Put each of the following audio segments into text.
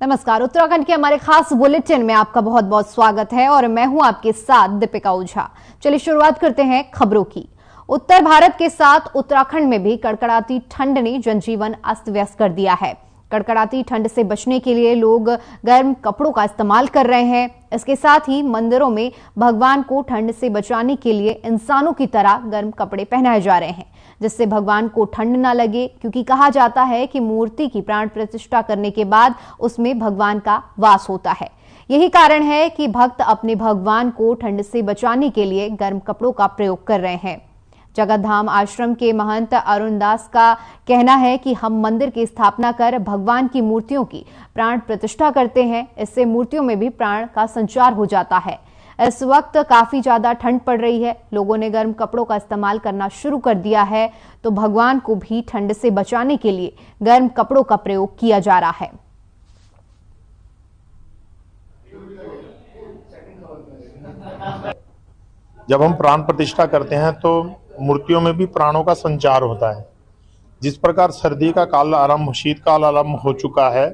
नमस्कार। उत्तराखंड के हमारे खास बुलेटिन में आपका बहुत बहुत स्वागत है और मैं हूं आपके साथ दीपिका ओझा। चलिए शुरुआत करते हैं खबरों की। उत्तर भारत के साथ उत्तराखंड में भी कड़कड़ाती ठंड ने जनजीवन अस्त व्यस्त कर दिया है। कड़कड़ाती ठंड से बचने के लिए लोग गर्म कपड़ों का इस्तेमाल कर रहे हैं। इसके साथ ही मंदिरों में भगवान को ठंड से बचाने के लिए इंसानों की तरह गर्म कपड़े पहनाए जा रहे हैं, जिससे भगवान को ठंड ना लगे, क्योंकि कहा जाता है कि मूर्ति की प्राण प्रतिष्ठा करने के बाद उसमें भगवान का वास होता है। यही कारण है कि भक्त अपने भगवान को ठंड से बचाने के लिए गर्म कपड़ों का प्रयोग कर रहे हैं। जगतधाम आश्रम के महंत अरुण दास का कहना है कि हम मंदिर की स्थापना कर भगवान की मूर्तियों की प्राण प्रतिष्ठा करते हैं। इससे मूर्तियों में भी प्राण का संचार हो जाता है। इस वक्त काफी ज्यादा ठंड पड़ रही है, लोगों ने गर्म कपड़ों का इस्तेमाल करना शुरू कर दिया है, तो भगवान को भी ठंड से बचाने के लिए गर्म कपड़ों का प्रयोग किया जा रहा है। जब हम प्राण प्रतिष्ठा करते हैं तो मूर्तियों में भी प्राणों का संचार होता है। जिस प्रकार सर्दी का काल आरंभ, शीतकाल आरंभ हो चुका है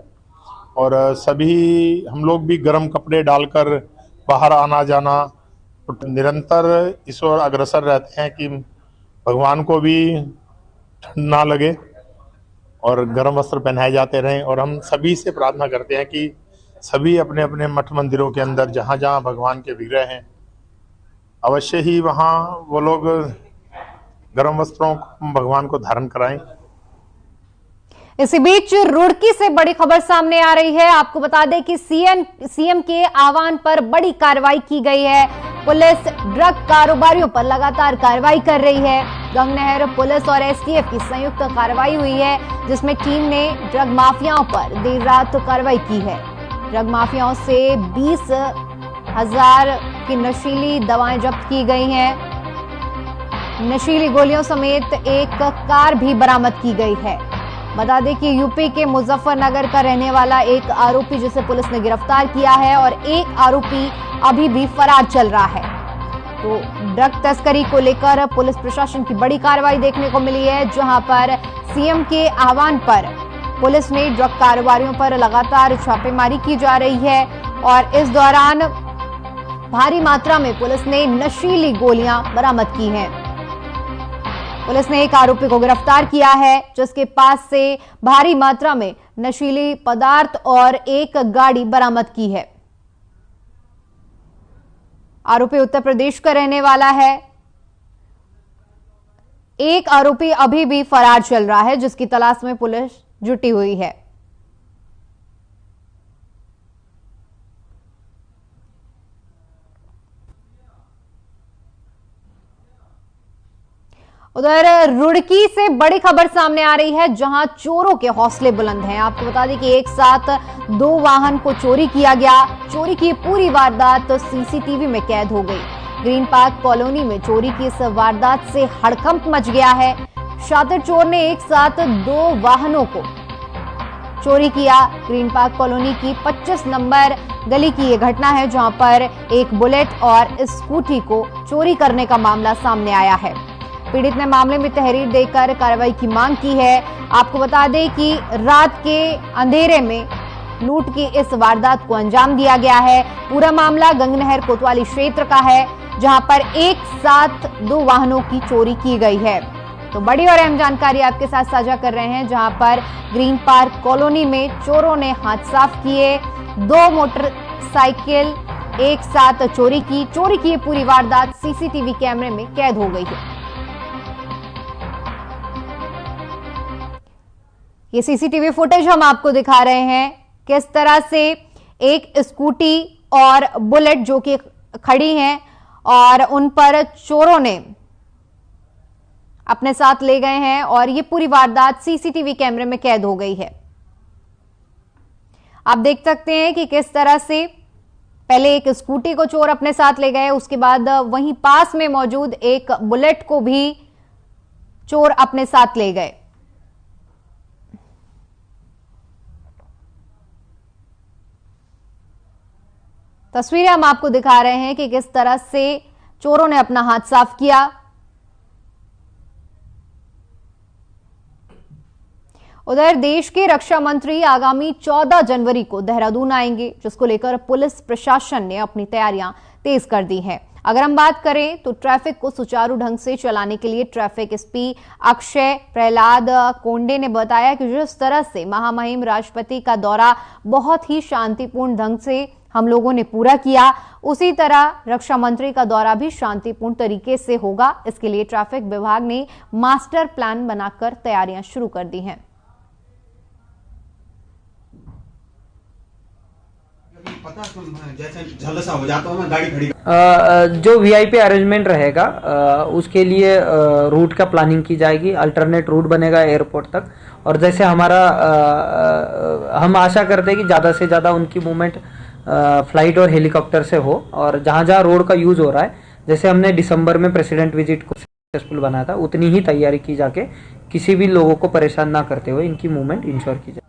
और सभी हम लोग भी गर्म कपड़े डालकर बाहर आना जाना निरंतर इस ओर अग्रसर रहते हैं कि भगवान को भी ठंड ना लगे और गर्म वस्त्र पहनाए जाते रहें। और हम सभी से प्रार्थना करते हैं कि सभी अपने अपने मठ मंदिरों के अंदर जहाँ जहाँ भगवान के विग्रह हैं, अवश्य ही वहाँ वो लोग गर्म वस्त्रों भगवान को धारण कराएं। इसी बीच रुड़की से बड़ी खबर सामने आ रही है। आपको बता दें कि सीएम के आह्वान पर बड़ी कार्रवाई की गई है। पुलिस ड्रग कारोबारियों पर लगातार कार्रवाई कर रही है। गंगनहर पुलिस और एसटीएफ की संयुक्त कार्रवाई हुई है, जिसमें टीम ने ड्रग माफियाओं पर देर रात कार्रवाई की है। ड्रग माफियाओं से 20,000 की नशीली दवाएं जब्त की गई हैं। नशीली गोलियों समेत एक कार भी बरामद की गई है। बता दें कि यूपी के मुजफ्फरनगर का रहने वाला एक आरोपी जिसे पुलिस ने गिरफ्तार किया है और एक आरोपी अभी भी फरार चल रहा है। तो ड्रग तस्करी को लेकर पुलिस प्रशासन की बड़ी कार्रवाई देखने को मिली है, जहां पर सीएम के आह्वान पर पुलिस ने ड्रग कारोबारियों पर लगातार छापेमारी की जा रही है और इस दौरान भारी मात्रा में पुलिस ने नशीली गोलियां बरामद की हैं। पुलिस ने एक आरोपी को गिरफ्तार किया है, जिसके पास से भारी मात्रा में नशीली पदार्थ और एक गाड़ी बरामद की है। आरोपी उत्तर प्रदेश का रहने वाला है। एक आरोपी अभी भी फरार चल रहा है, जिसकी तलाश में पुलिस जुटी हुई है। उधर रुड़की से बड़ी खबर सामने आ रही है, जहां चोरों के हौसले बुलंद हैं। आपको बता दें कि एक साथ 2 वाहन को चोरी किया गया। चोरी की पूरी वारदात सीसीटीवी में कैद हो गई। ग्रीन पार्क कॉलोनी में चोरी की इस वारदात से हड़कंप मच गया है। शातिर चोर ने एक साथ 2 वाहनों को चोरी किया। ग्रीन पार्क कॉलोनी की 25 नंबर गली की यह घटना है, जहां पर एक बुलेट और स्कूटी को चोरी करने का मामला सामने आया है। पीड़ित ने मामले में तहरीर देकर कार्रवाई की मांग की है। आपको बता दें कि रात के अंधेरे में लूट की इस वारदात को अंजाम दिया गया है। पूरा मामला गंगनहर कोतवाली क्षेत्र का है, जहां पर एक साथ 2 वाहनों की चोरी की गई है। तो बड़ी और अहम जानकारी आपके साथ साझा कर रहे हैं, जहां पर ग्रीन पार्क कॉलोनी में चोरों ने हाथ साफ किए। 2 मोटरसाइकिल एक साथ चोरी की पूरी वारदात सीसीटीवी कैमरे में कैद हो गई है। ये सीसीटीवी फुटेज हम आपको दिखा रहे हैं, किस तरह से एक स्कूटी और बुलेट जो कि खड़ी हैं और उन पर चोरों ने अपने साथ ले गए हैं और ये पूरी वारदात सीसीटीवी कैमरे में कैद हो गई है। आप देख सकते हैं कि किस तरह से पहले एक स्कूटी को चोर अपने साथ ले गए, उसके बाद वहीं पास में मौजूद एक बुलेट को भी चोर अपने साथ ले गए। तस्वीरें हम आपको दिखा रहे हैं कि किस तरह से चोरों ने अपना हाथ साफ किया। उधर देश के रक्षा मंत्री आगामी 14 जनवरी को देहरादून आएंगे, जिसको लेकर पुलिस प्रशासन ने अपनी तैयारियां तेज कर दी हैं। अगर हम बात करें तो ट्रैफिक को सुचारू ढंग से चलाने के लिए ट्रैफिक एसपी अक्षय प्रहलाद कोंडे ने बताया कि जिस तरह से महामहिम राष्ट्रपति का दौरा बहुत ही शांतिपूर्ण ढंग से हम लोगों ने पूरा किया, उसी तरह रक्षा मंत्री का दौरा भी शांतिपूर्ण तरीके से होगा। इसके लिए ट्रैफिक विभाग ने मास्टर प्लान बनाकर तैयारियां शुरू कर दी हैं। पता तो जैसे झलसा हो जाता हूं मैं गाड़ी खड़ी जो वीआईपी अरेंजमेंट रहेगा उसके लिए रूट का प्लानिंग की जाएगी। अल्टरनेट रूट बनेगा एयरपोर्ट तक, और जैसे हमारा हम आशा करते हैं कि ज़्यादा से ज़्यादा उनकी मूवमेंट फ्लाइट और हेलीकॉप्टर से हो, और जहाँ जहाँ रोड का यूज़ हो रहा है, जैसे हमने दिसंबर में प्रेसिडेंट विजिट को सक्सेसफुल बनाया था, उतनी ही तैयारी की जाके किसी भी लोगों को परेशान ना करते हुए इनकी मूवमेंट इंश्योर की जाए।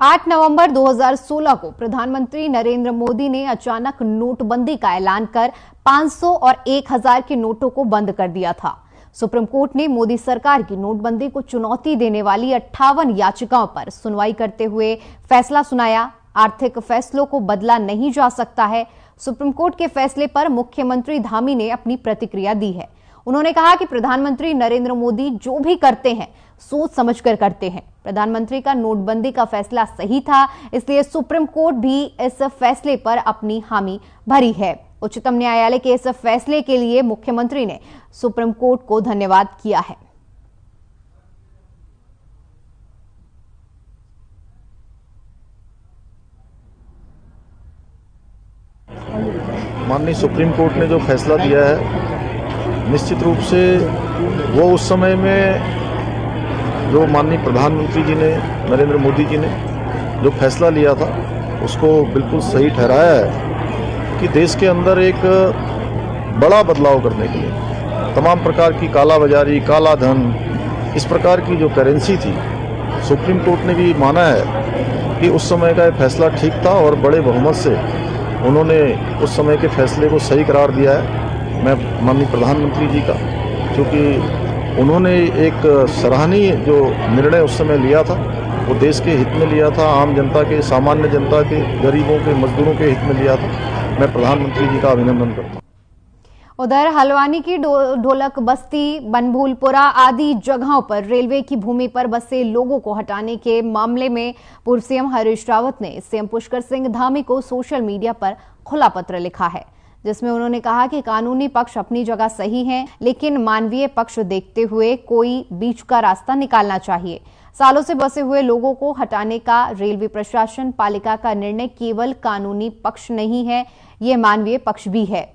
8 नवंबर 2016 को प्रधानमंत्री नरेंद्र मोदी ने अचानक नोटबंदी का ऐलान कर 500 और 1000 के नोटों को बंद कर दिया था। सुप्रीम कोर्ट ने मोदी सरकार की नोटबंदी को चुनौती देने वाली 58 याचिकाओं पर सुनवाई करते हुए फैसला सुनाया। आर्थिक फैसलों को बदला नहीं जा सकता है। सुप्रीम कोर्ट के फैसले पर मुख्यमंत्री धामी ने अपनी प्रतिक्रिया दी है। उन्होंने कहा कि प्रधानमंत्री नरेंद्र मोदी जो भी करते हैं सोच समझकर करते हैं। प्रधानमंत्री का नोटबंदी का फैसला सही था, इसलिए सुप्रीम कोर्ट भी इस फैसले पर अपनी हामी भरी है। उच्चतम न्यायालय के इस फैसले के लिए मुख्यमंत्री ने सुप्रीम कोर्ट को धन्यवाद किया है। माननीय सुप्रीम कोर्ट ने जो फैसला दिया है, निश्चित रूप से वो उस समय में जो माननीय प्रधानमंत्री जी ने, नरेंद्र मोदी जी ने जो फैसला लिया था, उसको बिल्कुल सही ठहराया है कि देश के अंदर एक बड़ा बदलाव करने के लिए तमाम प्रकार की कालाबाजारी, काला धन, इस प्रकार की जो करेंसी थी, सुप्रीम कोर्ट ने भी माना है कि उस समय का फैसला ठीक था और बड़े बहुमत से उन्होंने उस समय के फैसले को सही करार दिया है। मैं माननीय प्रधानमंत्री जी का, क्योंकि उन्होंने एक सराहनीय जो निर्णय उस समय लिया था, वो देश के हित में लिया था, आम जनता के, सामान्य जनता के, गरीबों के, मजदूरों के हित में लिया था। मैं प्रधानमंत्री जी का अभिनंदन करता हूँ। उधर हल्द्वानी की ढोलक बस्ती, बनभूलपुरा आदि जगहों पर रेलवे की भूमि पर बसे लोगों को हटाने के मामले में पूर्व सीएम हरीश रावत ने सीएम पुष्कर सिंह धामी को सोशल मीडिया पर खुला पत्र लिखा है, जिसमें उन्होंने कहा कि कानूनी पक्ष अपनी जगह सही है, लेकिन मानवीय पक्ष देखते हुए कोई बीच का रास्ता निकालना चाहिए। सालों से बसे हुए लोगों को हटाने का रेलवे प्रशासन पालिका का निर्णय केवल कानूनी पक्ष नहीं है, ये मानवीय पक्ष भी है।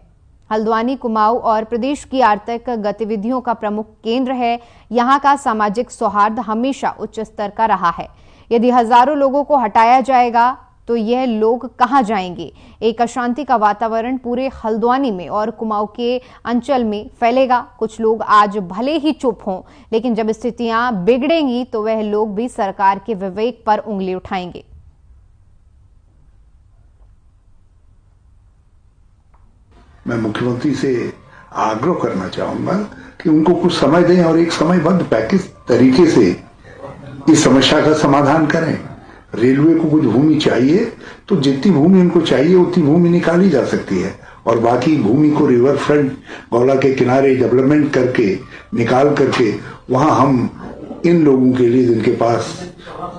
हल्द्वानी कुमाऊं और प्रदेश की आर्थिक गतिविधियों का प्रमुख केंद्र है। यहाँ का सामाजिक सौहार्द हमेशा उच्च स्तर का रहा है। यदि हजारों लोगों को हटाया जाएगा तो यह लोग कहां जाएंगे? एक अशांति का वातावरण पूरे हल्द्वानी में और कुमाऊं के अंचल में फैलेगा। कुछ लोग आज भले ही चुप हों, लेकिन जब स्थितियां बिगड़ेंगी तो वह लोग भी सरकार के विवेक पर उंगली उठाएंगे। मैं मुख्यमंत्री से आग्रह करना चाहूंगा कि उनको कुछ समय दें और एक समयबद्ध पैकेज तरीके से इस समस्या का समाधान करें। रेलवे को कुछ भूमि चाहिए तो जितनी भूमि उनको चाहिए उतनी भूमि निकाली जा सकती है, और बाकी भूमि को रिवर फ्रंट, गौला के किनारे डेवलपमेंट करके निकाल करके वहां हम इन लोगों के लिए जिनके पास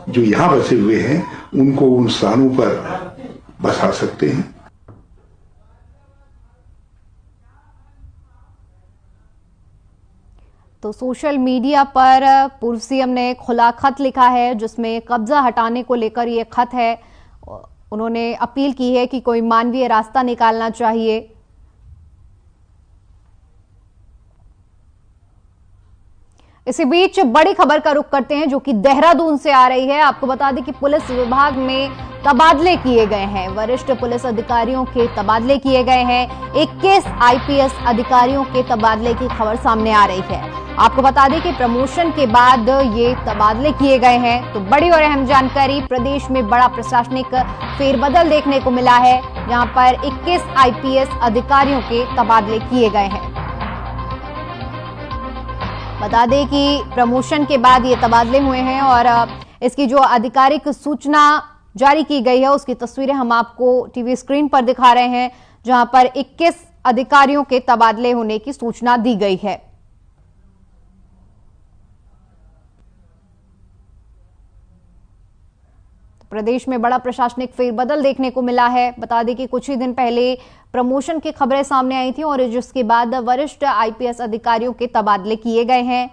जो यहाँ बसे हुए हैं उनको उन स्थानों पर बसा सकते हैं। तो सोशल मीडिया पर पूर्व सीएम ने खुला खत लिखा है, जिसमें कब्जा हटाने को लेकर ये खत है। उन्होंने अपील की है कि कोई मानवीय रास्ता निकालना चाहिए। इसी बीच बड़ी खबर का रुख करते हैं, जो कि देहरादून से आ रही है। आपको बता दें कि पुलिस विभाग में तबादले किए गए हैं। वरिष्ठ पुलिस अधिकारियों के तबादले किए गए हैं। 21 आईपीएस अधिकारियों के तबादले की खबर सामने आ रही है। आपको बता दें कि प्रमोशन के बाद ये तबादले किए गए हैं। तो बड़ी और अहम जानकारी, प्रदेश में बड़ा प्रशासनिक फेरबदल देखने को मिला है। यहां पर 21 आईपीएस अधिकारियों के तबादले किए गए हैं। बता दें कि प्रमोशन के बाद ये तबादले हुए हैं और इसकी जो आधिकारिक सूचना जारी की गई है उसकी तस्वीरें हम आपको टीवी स्क्रीन पर दिखा रहे हैं, जहां पर 21 अधिकारियों के तबादले होने की सूचना दी गई है। प्रदेश में बड़ा प्रशासनिक फेरबदल देखने को मिला है। बता दें कि कुछ ही दिन पहले प्रमोशन की खबरें सामने आई थी और जिसके बाद वरिष्ठ आईपीएस अधिकारियों के तबादले किए गए हैं।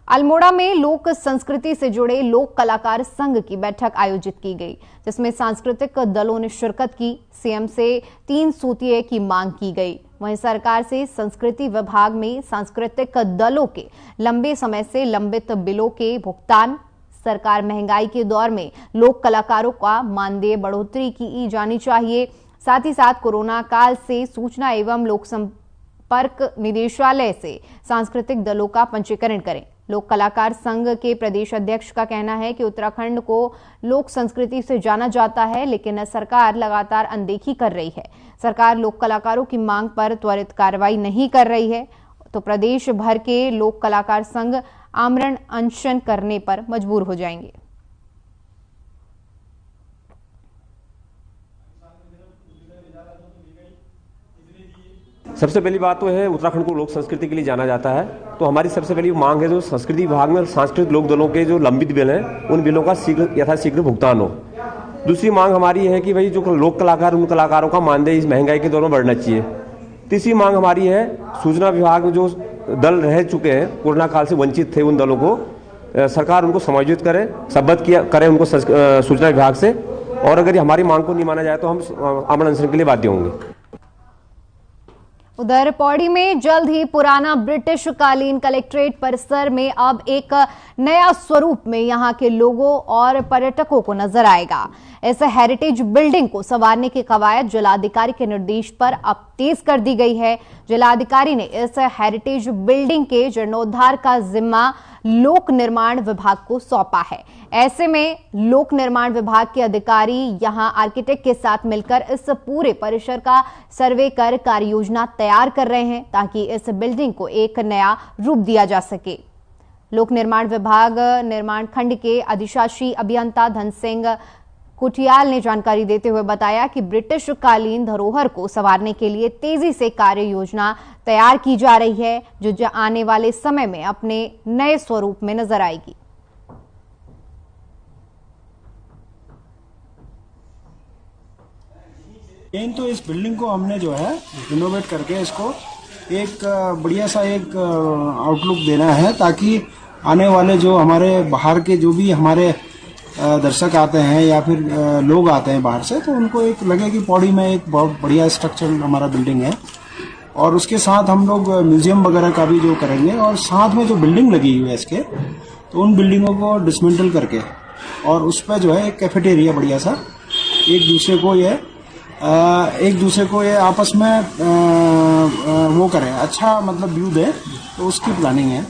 अल्मोड़ा में लोक संस्कृति से जुड़े लोक कलाकार संघ की बैठक आयोजित की गई, जिसमें सांस्कृतिक दलों ने शिरकत की। सीएम से 3 सूत्रीय की मांग की गई। वहीं सरकार से संस्कृति विभाग में सांस्कृतिक दलों के लंबे समय से लंबित बिलों के भुगतान, सरकार महंगाई के दौर में लोक कलाकारों का मानदेय बढ़ोतरी की जानी चाहिए। साथ ही साथ कोरोना काल से सूचना एवं लोक संपर्क निदेशालय से सांस्कृतिक दलों का पंजीकरण करें। लोक कलाकार संघ के प्रदेश अध्यक्ष का कहना है कि उत्तराखंड को लोक संस्कृति से जाना जाता है, लेकिन सरकार लगातार अनदेखी कर रही है। सरकार लोक कलाकारों की मांग पर त्वरित कार्रवाई नहीं कर रही है, तो प्रदेश भर के लोक कलाकार संघ आमरण अनशन करने पर मजबूर हो जाएंगे। सबसे पहली बात तो है उत्तराखंड को लोक संस्कृति के लिए जाना जाता है, तो हमारी सबसे पहली मांग है जो संस्कृति विभाग में सांस्कृतिक लोक दलों के जो लंबित बिल हैं उन बिलों का यथाशीघ्र भुगतान हो। दूसरी मांग हमारी है कि भाई जो लोक कलाकार उन कलाकारों का मानदेय इस महंगाई के दौर में बढ़ना चाहिए। तीसरी मांग हमारी है सूचना विभाग में जो दल रह चुके हैं कोरोना काल से वंचित थे, उन दलों को सरकार उनको समायोजित करे, संबद्ध करे उनको सूचना विभाग से, और अगर हमारी मांग को नहीं माना जाए तो हम आमरण अनशन के लिए बाध्य होंगे। उधर पौड़ी में जल्द ही पुराना ब्रिटिश कालीन कलेक्ट्रेट परिसर में अब एक नया स्वरूप में यहां के लोगों और पर्यटकों को नजर आएगा। इस हेरिटेज बिल्डिंग को संवारने की कवायद जिलाधिकारी के निर्देश पर अब तेज कर दी गई है। जिलाधिकारी ने इस हेरिटेज बिल्डिंग के जीर्णोद्धार का जिम्मा लोक निर्माण विभाग को सौंपा है। ऐसे में लोक निर्माण विभाग के अधिकारी यहां आर्किटेक्ट के साथ मिलकर इस पूरे परिसर का सर्वे कर कार्य योजना तैयार कर रहे हैं, ताकि इस बिल्डिंग को एक नया रूप दिया जा सके। लोक निर्माण विभाग निर्माण खंड के अधिशासी अभियंता धन सिंह कुटियाल ने जानकारी देते हुए बताया कि ब्रिटिश कालीन धरोहर को संवारने के लिए तेजी से कार्य योजना तैयार की जा रही है, जो आने वाले समय में अपने नए स्वरूप में नजर आएगी। मेन तो इस बिल्डिंग को हमने जो है रिनोवेट करके इसको एक बढ़िया सा एक आउटलुक देना है, ताकि आने वाले जो हमारे बाहर के जो भी हमारे दर्शक आते हैं या फिर लोग आते हैं बाहर से, तो उनको एक लगे कि पौड़ी में एक बहुत बढ़िया स्ट्रक्चर हमारा बिल्डिंग है। और उसके साथ हम लोग म्यूजियम वगैरह का भी जो करेंगे, और साथ में जो बिल्डिंग लगी हुई है इसके, तो उन बिल्डिंगों को डिसमेंटल करके और उस पर जो है एक कैफेटेरिया बढ़िया सा एक दूसरे को ये आपस में वो करें, अच्छा मतलब व्यू दे, तो उसकी प्लानिंग है।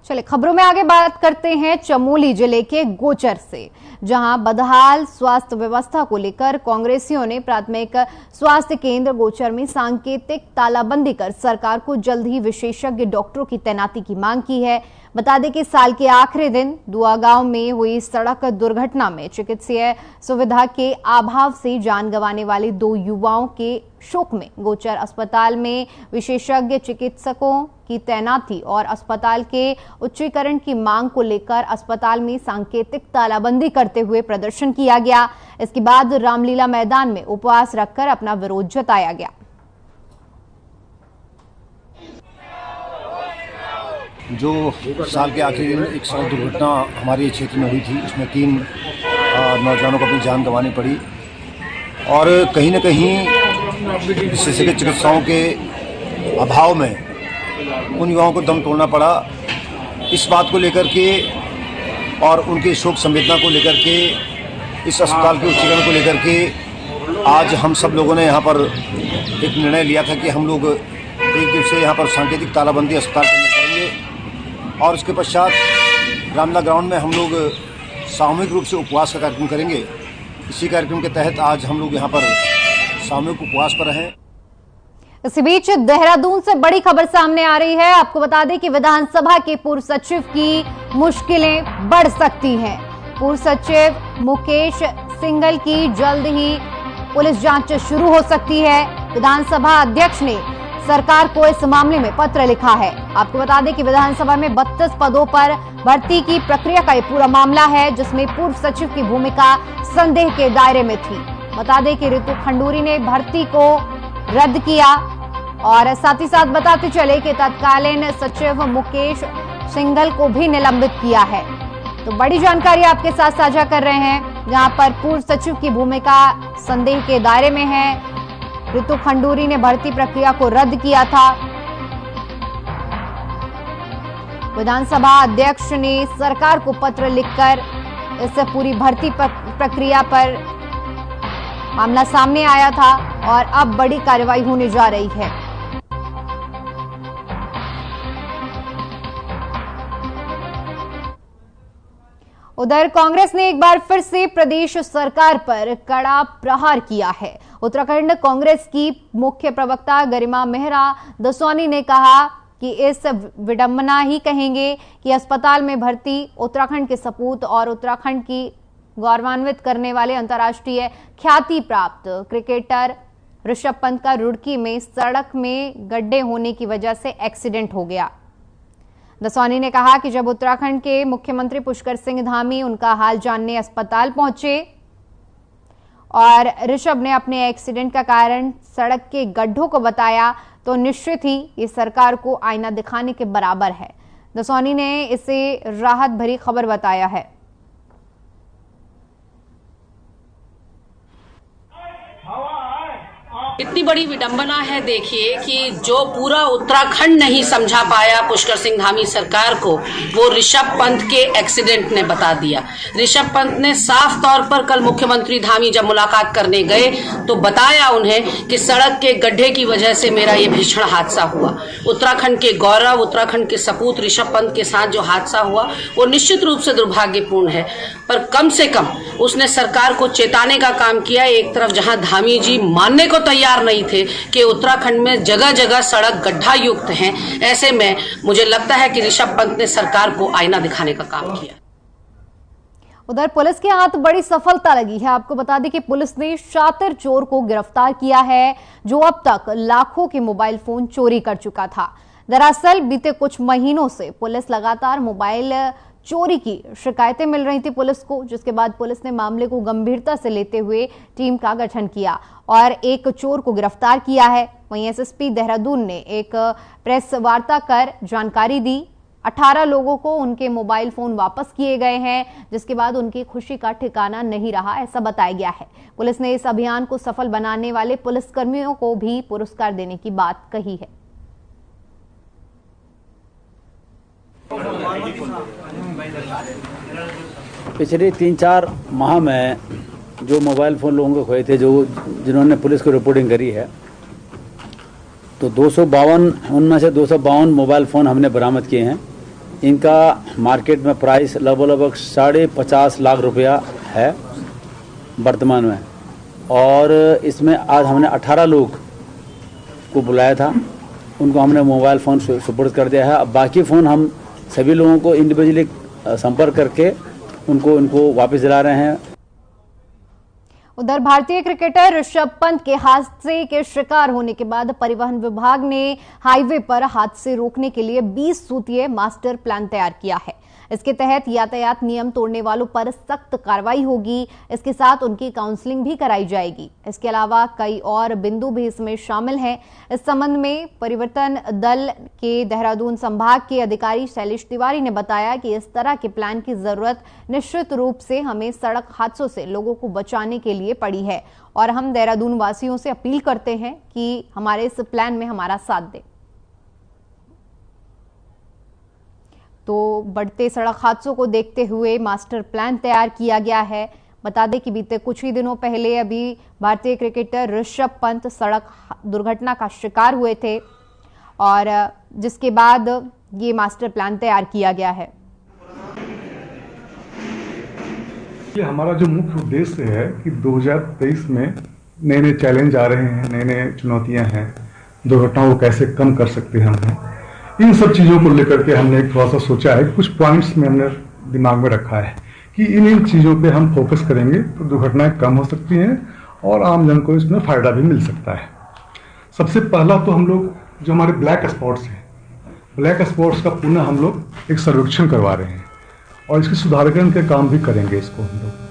चलिए खबरों में आगे बात करते हैं चमोली जिले के गोचर से, जहां बदहाल स्वास्थ्य व्यवस्था को लेकर कांग्रेसियों ने प्राथमिक स्वास्थ्य केंद्र गोचर में सांकेतिक तालाबंदी कर सरकार को जल्द ही विशेषज्ञ डॉक्टरों की तैनाती की मांग की है। बता दें कि साल के आखिरी दिन दुआ गांव में हुई सड़क दुर्घटना में चिकित्सीय सुविधा के अभाव से जान गंवाने वाले 2 युवाओं के शोक में गोचर अस्पताल में विशेषज्ञ चिकित्सकों की तैनाती और अस्पताल के उच्चीकरण की मांग को लेकर अस्पताल में सांकेतिक तालाबंदी करते हुए प्रदर्शन किया गया। इसके बाद रामलीला मैदान में उपवास रखकर अपना विरोध जताया गया। जो साल के आखिरी दिन एक सड़क दुर्घटना हमारे क्षेत्र में हुई थी, उसमें 3 नौजवानों को अपनी जान गंवानी पड़ी, और कहीं न कहीं विशेषज्ञ चिकित्साओं के अभाव में उन युवाओं को दम तोड़ना पड़ा। इस बात को लेकर के और उनके शोक संवेदना को लेकर के, इस अस्पताल के उच्चीकरण को लेकर के आज हम सब लोगों ने यहाँ पर एक निर्णय लिया था कि हम लोग एक दिवसीय यहाँ पर सांकेतिक तालाबंदी अस्पताल के अंदर करेंगे, और उसके पश्चात रामलीला ग्राउंड में हम लोग सामूहिक रूप से उपवास का कार्यक्रम करेंगे। इसी कार्यक्रम के तहत आज हम लोग यहाँ पर सामूहिक उपवास पर हैं। इसी बीच देहरादून से बड़ी खबर सामने आ रही है। आपको बता दें कि विधानसभा के पूर्व सचिव की मुश्किलें बढ़ सकती हैं। पूर्व सचिव मुकेश सिंघल की जल्द ही पुलिस जांच शुरू हो सकती है। विधानसभा अध्यक्ष ने सरकार को इस मामले में पत्र लिखा है। आपको बता दें कि विधानसभा में 32 पदों पर भर्ती की प्रक्रिया का ये पूरा मामला है, जिसमें पूर्व सचिव की भूमिका संदेह के दायरे में थी। बता दें कि ऋतु खंडूरी ने भर्ती को रद्द किया और साथ ही साथ बताते चले कि तत्कालीन सचिव मुकेश सिंघल को भी निलंबित किया है। तो बड़ी जानकारी आपके साथ साझा कर रहे हैं, जहां पर पूर्व सचिव की भूमिका संदेह के दायरे में है। ऋतु खंडूरी ने भर्ती प्रक्रिया को रद्द किया था। विधानसभा अध्यक्ष ने सरकार को पत्र लिखकर इस पूरी भर्ती प्रक्रिया पर मामला सामने आया था और अब बड़ी कार्रवाई होने जा रही है। उधर कांग्रेस ने एक बार फिर से प्रदेश सरकार पर कड़ा प्रहार किया है। उत्तराखंड कांग्रेस की मुख्य प्रवक्ता गरिमा मेहरा दसौनी ने कहा कि इस विडंबना ही कहेंगे कि अस्पताल में भर्ती उत्तराखंड के सपूत और उत्तराखंड की गौरवान्वित करने वाले अंतर्राष्ट्रीय ख्याति प्राप्त क्रिकेटर ऋषभ पंत का रुड़की में सड़क में गड्ढे होने की वजह से एक्सीडेंट हो गया। दसौनी ने कहा कि जब उत्तराखंड के मुख्यमंत्री पुष्कर सिंह धामी उनका हाल जानने अस्पताल पहुंचे और ऋषभ ने अपने एक्सीडेंट का कारण सड़क के गड्ढों को बताया, तो निश्चित ही ये सरकार को आईना दिखाने के बराबर है। दसौनी ने इसे राहत भरी खबर बताया है। इतनी बड़ी विडंबना है देखिए कि जो पूरा उत्तराखंड नहीं समझा पाया पुष्कर सिंह धामी सरकार को, वो ऋषभ पंत के एक्सीडेंट ने बता दिया। ऋषभ पंत ने साफ तौर पर कल मुख्यमंत्री धामी जब मुलाकात करने गए तो बताया उन्हें कि सड़क के गड्ढे की वजह से मेरा ये भीषण हादसा हुआ। उत्तराखंड के गौरव, उत्तराखंड के सपूत ऋषभ पंत के साथ जो हादसा हुआ वो निश्चित रूप से दुर्भाग्यपूर्ण है, पर कम से कम उसने सरकार को चेताने का काम किया। एक तरफ जहां धामी जी मानने को तैयार नहीं थे कि उत्तराखंड में जगह जगह सड़क गड्ढा युक्त हैं, ऐसे में मुझे लगता है कि ऋषभ पंत ने सरकार को आईना दिखाने का काम किया। उधर पुलिस के हाथ बड़ी सफलता लगी है। आपको बता दें कि पुलिस ने शातिर चोर को गिरफ्तार किया है, जो अब तक लाखों के मोबाइल फोन चोरी कर चुका था। दरअसल बीते कुछ महीनों से पुलिस लगातार मोबाइल चोरी की शिकायतें मिल रही थी पुलिस को, जिसके बाद पुलिस ने मामले को गंभीरता से लेते हुए टीम का गठन किया और एक चोर को गिरफ्तार किया है। वहीं एसएसपी देहरादून ने एक प्रेस वार्ता कर जानकारी दी। 18 लोगों को उनके मोबाइल फोन वापस किए गए हैं, जिसके बाद उनकी खुशी का ठिकाना नहीं रहा, ऐसा बताया गया है। पुलिस ने इस अभियान को सफल बनाने वाले पुलिसकर्मियों को भी पुरस्कार देने की बात कही है। पिछले 3-4 माह में जो मोबाइल फ़ोन लोगों के खोए थे, जिन्होंने पुलिस को रिपोर्टिंग करी है, तो 252 उनमें से 252 मोबाइल फ़ोन हमने बरामद किए हैं। इनका मार्केट में प्राइस लगभग 50.5 लाख रुपया है वर्तमान में। और इसमें आज हमने 18 लोग को बुलाया था, उनको हमने मोबाइल फ़ोन सुपुर्द कर दिया है। अब बाकी फ़ोन हम सभी लोगों को इंडिविजुअली संपर्क करके उनको वापस दिला रहे हैं। उधर भारतीय क्रिकेटर ऋषभ पंत के हादसे के शिकार होने के बाद परिवहन विभाग ने हाईवे पर हादसे रोकने के लिए 20 सूत्रीय मास्टर प्लान तैयार किया है। इसके तहत यातायात नियम तोड़ने वालों पर सख्त कार्रवाई होगी। इसके साथ उनकी काउंसलिंग भी कराई जाएगी। इसके अलावा कई और बिंदु भी इसमें शामिल हैं। इस संबंध में परिवर्तन दल के देहरादून संभाग के अधिकारी शैलेश तिवारी ने बताया कि इस तरह के प्लान की जरूरत निश्चित रूप से हमें सड़क हादसों से लोगों को बचाने के लिए पड़ी है और हम देहरादून वासियों से अपील करते हैं कि हमारे इस प्लान में हमारा साथ दें। तो बढ़ते सड़क हादसों को देखते हुए मास्टर प्लान तैयार किया गया है। बता दें कि बीते कुछ ही दिनों पहले अभी भारतीय क्रिकेटर ऋषभ पंत सड़क दुर्घटना का शिकार हुए थे और जिसके बाद ये मास्टर प्लान तैयार किया गया है। ये हमारा जो मुख्य उद्देश्य है कि 2023 में नए नए चैलेंज आ रहे हैं, नए नए चुनौतियां हैं, दुर्घटनाओं को कैसे कम कर सकते हैं हम, इन सब चीज़ों को लेकर के हमने एक थोड़ा सा सोचा है, कुछ पॉइंट्स में हमने दिमाग में रखा है कि इन चीज़ों पे हम फोकस करेंगे तो दुर्घटनाएं कम हो सकती हैं और आम जन को इसमें फ़ायदा भी मिल सकता है। सबसे पहला तो हम लोग जो हमारे ब्लैक स्पॉट्स हैं, ब्लैक स्पॉट्स का पुनः हम लोग एक सर्वेक्षण करवा रहे हैं और इसके सुधारीकरण के काम भी करेंगे इसको हम लोग।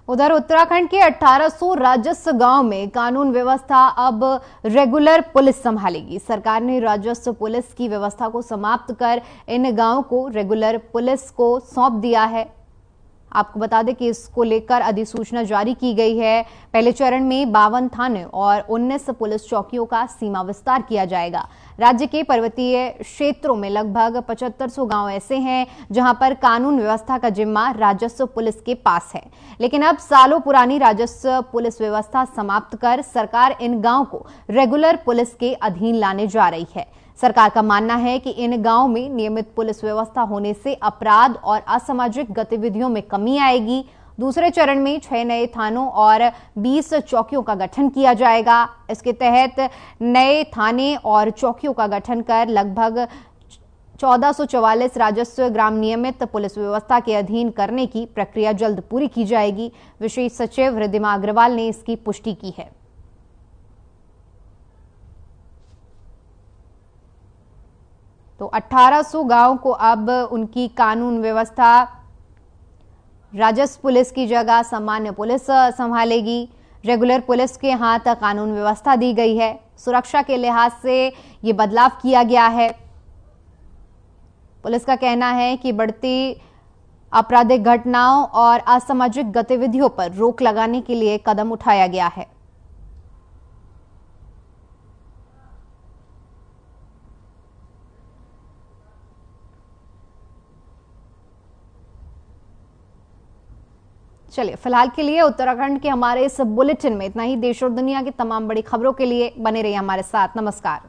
उधर उत्तराखंड के 1800 राजस्व गांव में कानून व्यवस्था अब रेगुलर पुलिस संभालेगी। सरकार ने राजस्व पुलिस की व्यवस्था को समाप्त कर इन गांवों को रेगुलर पुलिस को सौंप दिया है। आपको बता दें कि इसको लेकर अधिसूचना जारी की गई है। पहले चरण में 52 थाने और 19 पुलिस चौकियों का सीमा विस्तार किया जाएगा। राज्य के पर्वतीय क्षेत्रों में लगभग 7500 गांव ऐसे हैं जहां पर कानून व्यवस्था का जिम्मा राजस्व पुलिस के पास है, लेकिन अब सालों पुरानी राजस्व पुलिस व्यवस्था समाप्त कर सरकार इन गांव को रेगुलर पुलिस के अधीन लाने जा रही है। सरकार का मानना है कि इन गांवों में नियमित पुलिस व्यवस्था होने से अपराध और असामाजिक गतिविधियों में कमी आएगी। दूसरे चरण में 6 नए थानों और 20 चौकियों का गठन किया जाएगा। इसके तहत नए थाने और चौकियों का गठन कर लगभग 1444 राजस्व ग्राम नियमित पुलिस व्यवस्था के अधीन करने की प्रक्रिया जल्द पूरी की जाएगी। विशेष सचिव रिद्धिमा अग्रवाल ने इसकी पुष्टि की है। तो 1800 गांव को अब उनकी कानून व्यवस्था राजस्व पुलिस की जगह सामान्य पुलिस संभालेगी। रेगुलर पुलिस के हाथ कानून व्यवस्था दी गई है। सुरक्षा के लिहाज से ये बदलाव किया गया है। पुलिस का कहना है कि बढ़ती आपराधिक घटनाओं और असामाजिक गतिविधियों पर रोक लगाने के लिए कदम उठाया गया है। चलिए, फिलहाल के लिए उत्तराखंड के हमारे इस बुलेटिन में इतना ही। देश और दुनिया की तमाम बड़ी खबरों के लिए बने रहिए हमारे साथ। नमस्कार।